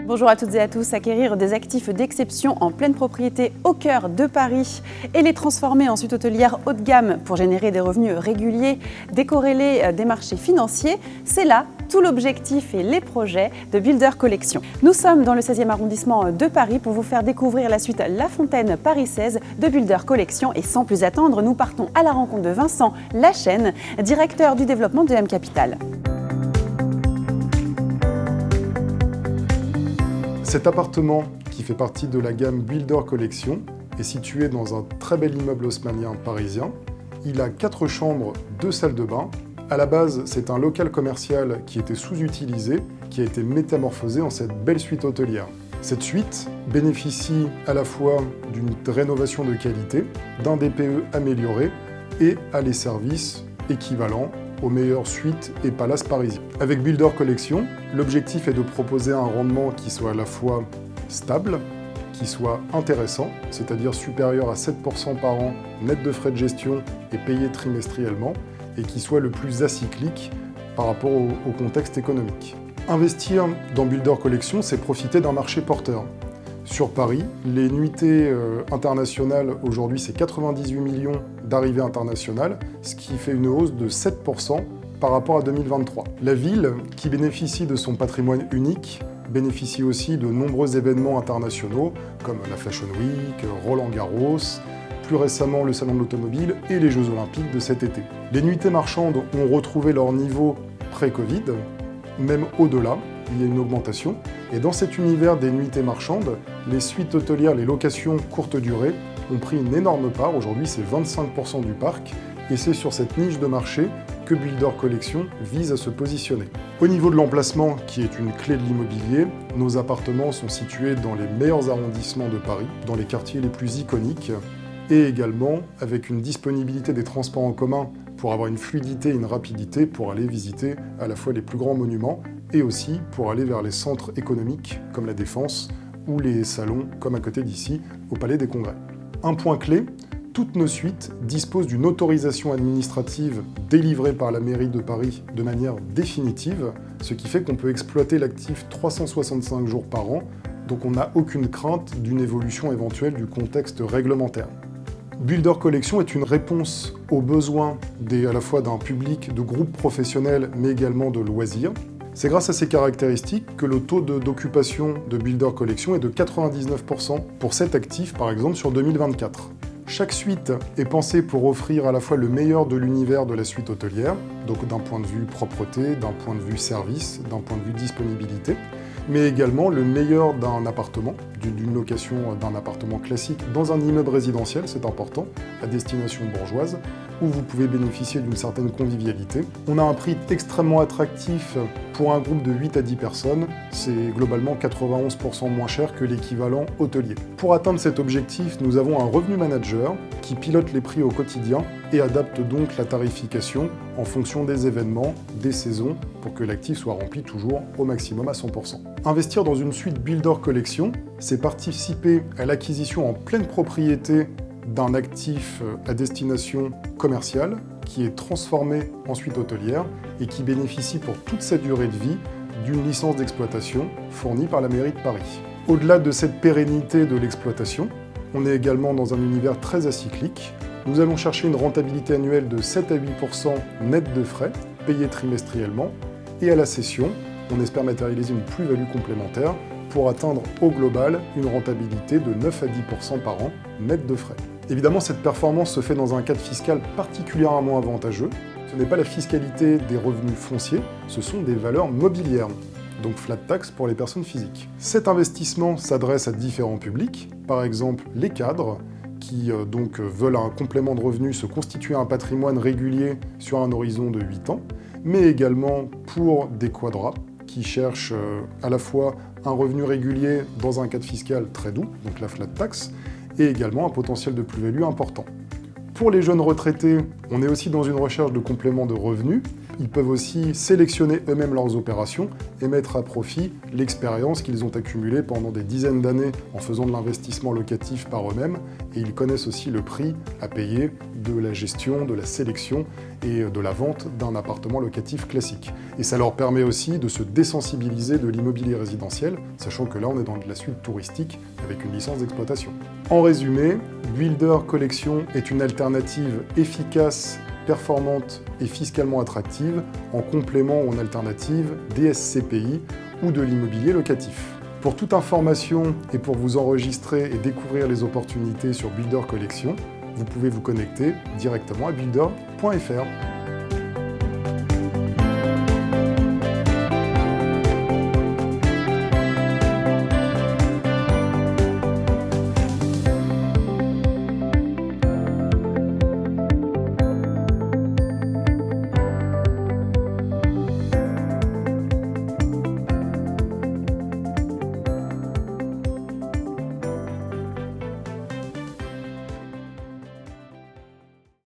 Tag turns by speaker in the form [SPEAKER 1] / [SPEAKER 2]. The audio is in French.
[SPEAKER 1] Bonjour à toutes et à tous. Acquérir des actifs d'exception en pleine propriété au cœur de Paris et les transformer en suite hôtelière haut de gamme pour générer des revenus réguliers, décorrélés des marchés financiers, c'est là tout l'objectif et les projets de Builder Collection. Nous sommes dans le 16e arrondissement de Paris pour vous faire découvrir la suite La Fontaine Paris 16 de Builder Collection. Et sans plus attendre, nous partons à la rencontre de Vincent Lachaine, directeur du développement de M Capital.
[SPEAKER 2] Cet appartement, qui fait partie de la gamme Builder Collection, est situé dans un très bel immeuble haussmannien parisien. Il a 4 chambres, 2 salles de bain. À la base, c'est un local commercial qui était sous-utilisé, qui a été métamorphosé en cette belle suite hôtelière. Cette suite bénéficie à la fois d'une rénovation de qualité, d'un DPE amélioré et a les services équivalents aux meilleures suites et palaces parisiens. Avec Builder Collection, l'objectif est de proposer un rendement qui soit à la fois stable, qui soit intéressant, c'est-à-dire supérieur à 7% par an net de frais de gestion et payé trimestriellement, et qui soit le plus acyclique par rapport au contexte économique. Investir dans Builder Collection, c'est profiter d'un marché porteur. Sur Paris, les nuitées internationales, aujourd'hui, c'est 98 millions d'arrivées internationales, ce qui fait une hausse de 7% par rapport à 2023. La ville, qui bénéficie de son patrimoine unique, bénéficie aussi de nombreux événements internationaux, comme la Fashion Week, Roland-Garros, plus récemment le Salon de l'Automobile et les Jeux Olympiques de cet été. Les nuitées marchandes ont retrouvé leur niveau pré-Covid, même au-delà, il y a une augmentation. Et dans cet univers des nuitées marchandes, les suites hôtelières, les locations courte durée ont pris une énorme part. Aujourd'hui, c'est 25% du parc. Et c'est sur cette niche de marché que Builder Collection vise à se positionner. Au niveau de l'emplacement, qui est une clé de l'immobilier, nos appartements sont situés dans les meilleurs arrondissements de Paris, dans les quartiers les plus iconiques, et également avec une disponibilité des transports en commun pour avoir une fluidité et une rapidité pour aller visiter à la fois les plus grands monuments et aussi pour aller vers les centres économiques comme la Défense ou les salons comme à côté d'ici au Palais des Congrès. Un point clé, toutes nos suites disposent d'une autorisation administrative délivrée par la mairie de Paris de manière définitive, ce qui fait qu'on peut exploiter l'actif 365 jours par an, donc on n'a aucune crainte d'une évolution éventuelle du contexte réglementaire. Builder Collection est une réponse aux besoins à la fois d'un public de groupes professionnels mais également de loisirs. C'est grâce à ces caractéristiques que le taux d'occupation de Builder Collection est de 99% pour cet actif par exemple sur 2024. Chaque suite est pensée pour offrir à la fois le meilleur de l'univers de la suite hôtelière, donc d'un point de vue propreté, d'un point de vue service, d'un point de vue disponibilité, mais également le meilleur d'un appartement, d'une location d'un appartement classique dans un immeuble résidentiel, c'est important, à destination bourgeoise, où vous pouvez bénéficier d'une certaine convivialité. On a un prix extrêmement attractif pour un groupe de 8 à 10 personnes, c'est globalement 91% moins cher que l'équivalent hôtelier. Pour atteindre cet objectif, nous avons un revenu manager qui pilote les prix au quotidien et adapte donc la tarification en fonction des événements, des saisons, pour que l'actif soit rempli toujours au maximum à 100%. Investir dans une suite Builder Collection, c'est participer à l'acquisition en pleine propriété d'un actif à destination commerciale qui est transformé en suite hôtelière et qui bénéficie pour toute sa durée de vie d'une licence d'exploitation fournie par la mairie de Paris. Au-delà de cette pérennité de l'exploitation, on est également dans un univers très acyclique. Nous allons chercher une rentabilité annuelle de 7 à 8% net de frais, payés trimestriellement, et à la cession, on espère matérialiser une plus-value complémentaire pour atteindre au global une rentabilité de 9 à 10% par an net de frais. Évidemment, cette performance se fait dans un cadre fiscal particulièrement avantageux. Ce n'est pas la fiscalité des revenus fonciers, ce sont des valeurs mobilières, donc flat tax pour les personnes physiques. Cet investissement s'adresse à différents publics, par exemple les cadres, qui donc veulent un complément de revenus, se constituer un patrimoine régulier sur un horizon de 8 ans, mais également pour des quadras qui cherchent à la fois un revenu régulier dans un cadre fiscal très doux, donc la flat tax, et également un potentiel de plus-value important. Pour les jeunes retraités, on est aussi dans une recherche de complément de revenus, Ils peuvent aussi sélectionner eux-mêmes leurs opérations et mettre à profit l'expérience qu'ils ont accumulée pendant des dizaines d'années en faisant de l'investissement locatif par eux-mêmes. Et ils connaissent aussi le prix à payer de la gestion, de la sélection et de la vente d'un appartement locatif classique. Et ça leur permet aussi de se désensibiliser de l'immobilier résidentiel, sachant que là on est dans de la suite touristique avec une licence d'exploitation. En résumé, Builder Collection est une alternative efficace, performante et fiscalement attractive en complément ou en alternative des SCPI ou de l'immobilier locatif. Pour toute information et pour vous enregistrer et découvrir les opportunités sur Builder Collection, vous pouvez vous connecter directement à builder.fr.